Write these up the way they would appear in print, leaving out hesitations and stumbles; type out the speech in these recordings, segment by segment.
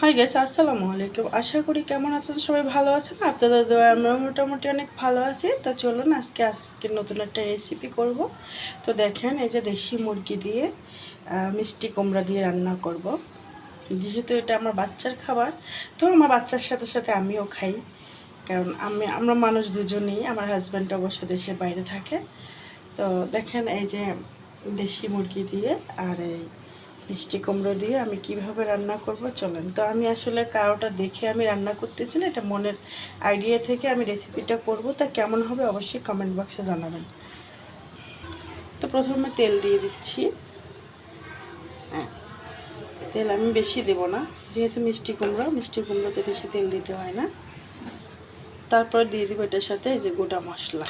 Hi guys, আসসালামু আলাইকুম। আশা করি কেমন আছেন, সবাই ভালো আছেন। আপনাদের দোয়া আমরা মোটামুটি অনেক ভালো আছি। তো চলুন আজকে নতুন একটা রেসিপি করব। তো দেখেন, এই যে দেশি মুরগি দিয়ে মিষ্টি কুমড়া দিয়ে রান্না করব। যেহেতু এটা আমার বাচ্চার খাবার, তো আমার বাচ্চার সাথে সাথে আমিও খাই। কারণ আমরা মানুষ দুজনেই, আমার হাজব্যান্ড অবশ্য দেশের বাইরে থাকে। তো দেখেন, এই যে দেশি মুরগি দিয়ে আর এই মিষ্টি কুমড়ো দিয়ে আমি কিভাবে রান্না করব চলেন। তো আমি আসলে কারোটা দেখে আমি রান্না করতেছি না, এটা মনের আইডিয়া থেকে আমি রেসিপিটা করব। তা কেমন হবে অবশ্যই কমেন্ট বক্সে জানাবেন। তো প্রথমে তেল দিয়ে দিচ্ছি। হ্যাঁ, তেল আমি বেশি দেব না, যেহেতু মিষ্টি কুমড়োতে বেশি তেল দিতে হয় না। তারপর দিয়ে দিব এটার সাথে এই যে গোটা মশলা।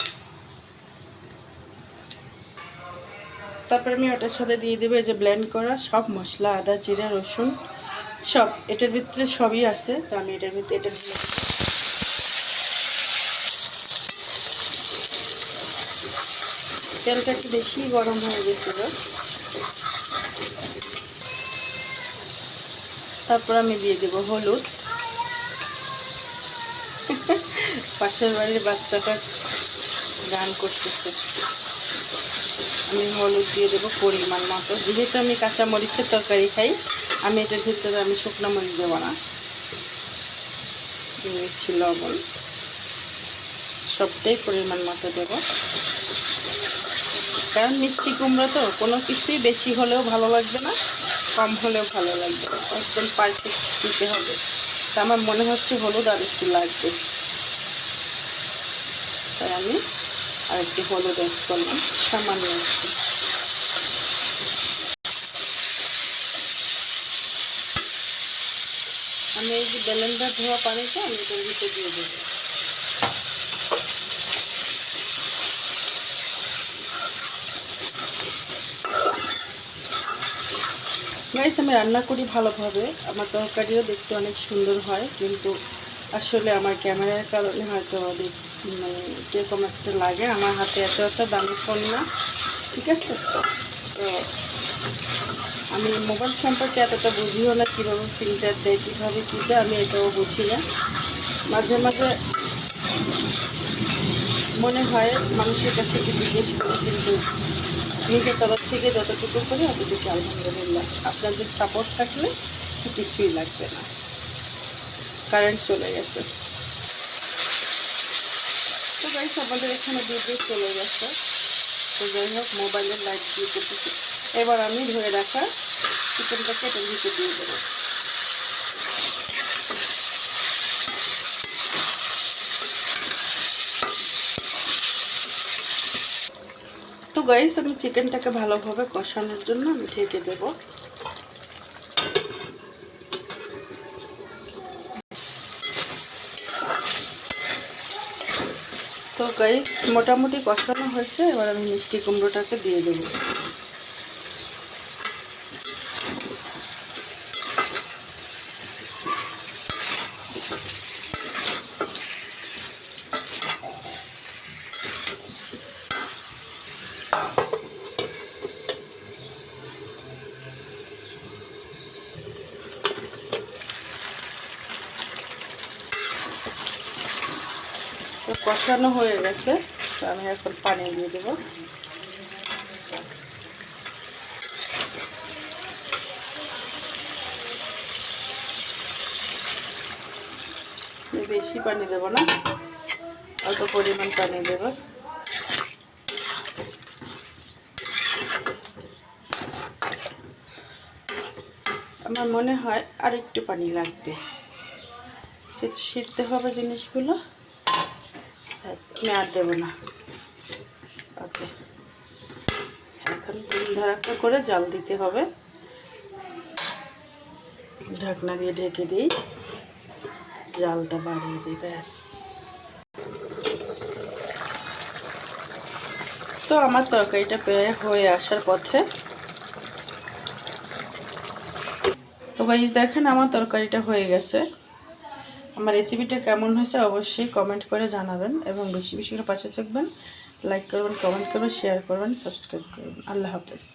তারপর আমি ওটার সাথে দিয়ে দেবো এই যে ব্লেন্ড করা সব মশলা, আদা জিরা রসুন সব, এটার ভিতরে সবই আছে। তো আমি এটার ভিতরে এটা দিয়ে তেলটা একটু বেশি গরম হয়ে গেছিল। তারপর আমি দিয়ে দেবো হলুদ। পাশের বাড়ির বাচ্চাটা গান করতেছে। আমি হলুদ দিয়ে দেবো পরিমাণ মতো, যেহেতু আমি কাঁচা মরিচের তরকারি খাই, আমি এটার ভিতরে আমি শুকনো মরিচ দেবো না। দিচ্ছি লবণ, সবটাই পরিমাণ মতো দেবো। কারণ মিষ্টি কুমড়া তো কোনো কিছুই বেশি হলেও ভালো লাগবে না, কম হলেও ভালো লাগবে না, একদম পারফেক্ট দিতে হবে। তা আমার মনে হচ্ছে হলুদ আর একটু লাগবে, তাই আমি আর একটু হলুদ অ্যাড করলাম, সামান্য একটু। আমি এই যে ব্লেন্ডার ধোয়া পানিটা আমি এটার ভিতরে দিয়ে দেবো। গাইস, আমি রান্না করি ভালোভাবে, আমার তরকারিও দেখতে অনেক সুন্দর হয়, কিন্তু আসলে আমার ক্যামেরার কারণে হয়তো মানে কীরকম একটা লাগে। আমার হাতে এত দামি ফোন না, ঠিক আছে? তো আমি মোবাইল সম্পর্কে এতটা বুঝিও না, কীভাবে ফিল্টার দেয়, কীভাবে কী দেয় আমি এটাও বুঝি না। মাঝে মাঝে মনে হয় মানুষের কাছে একটু জিজ্ঞেস করি, কিন্তু নিজের তরফ থেকে যতটুকু করি অতটুকু আলহামদুলিল্লাহ। আপনাদের সাপোর্ট থাকলে কিছুই লাগবে না। কারেন্ট চলে গেছে। তো গাইস, আমাদের এখানে বিদ্যুৎ চলে গেছে। তো যাই হোক, মোবাইলের লাইট দিয়ে করতেছি। এবার আমি ধরে রাখা চিকেনটাকে এটার ভিতরে দিয়ে দেবো। তো গাইস, আমি চিকেনটাকে ভালোভাবে কষানোর জন্য আমি ঢেকে দেবো। তো গাইস, মোটামুটি কষানো হয়েছে, এবার আমি মিষ্টি কুমড়োটাকে দিয়ে দেবো। তো কষানো হয়ে গেছে, তো আমি এখন পানি দিয়ে দেবো। বেশি পানি দেবো না, অল্প পরিমাণ পানি দেবো। আমার মনে হয় আর একটু পানি লাগবে, যেহেতু সিদ্ধ হবে জিনিসগুলো। আমি আর দেবো না। ওকে, এখন ধারাক্কা করে জাল দিতে হবে। ঢাকনা দিয়ে ঢেকে দিই, জালটা বাড়িয়ে দিই, ব্যাস। তো আমার তরকারিটা প্রায় হয়ে আসার পথে। তো গাইস, দেখেন আমার তরকারিটা হয়ে গেছে। আমার রেসিপিটা কেমন হয়েছে অবশ্যই কমেন্ট করে জানাবেন, এবং বেশি বেশি করে পাশে থাকবেন, লাইক করবেন, কমেন্ট করবেন, শেয়ার করবেন, সাবস্ক্রাইব করবেন। আল্লাহ হাফেজ।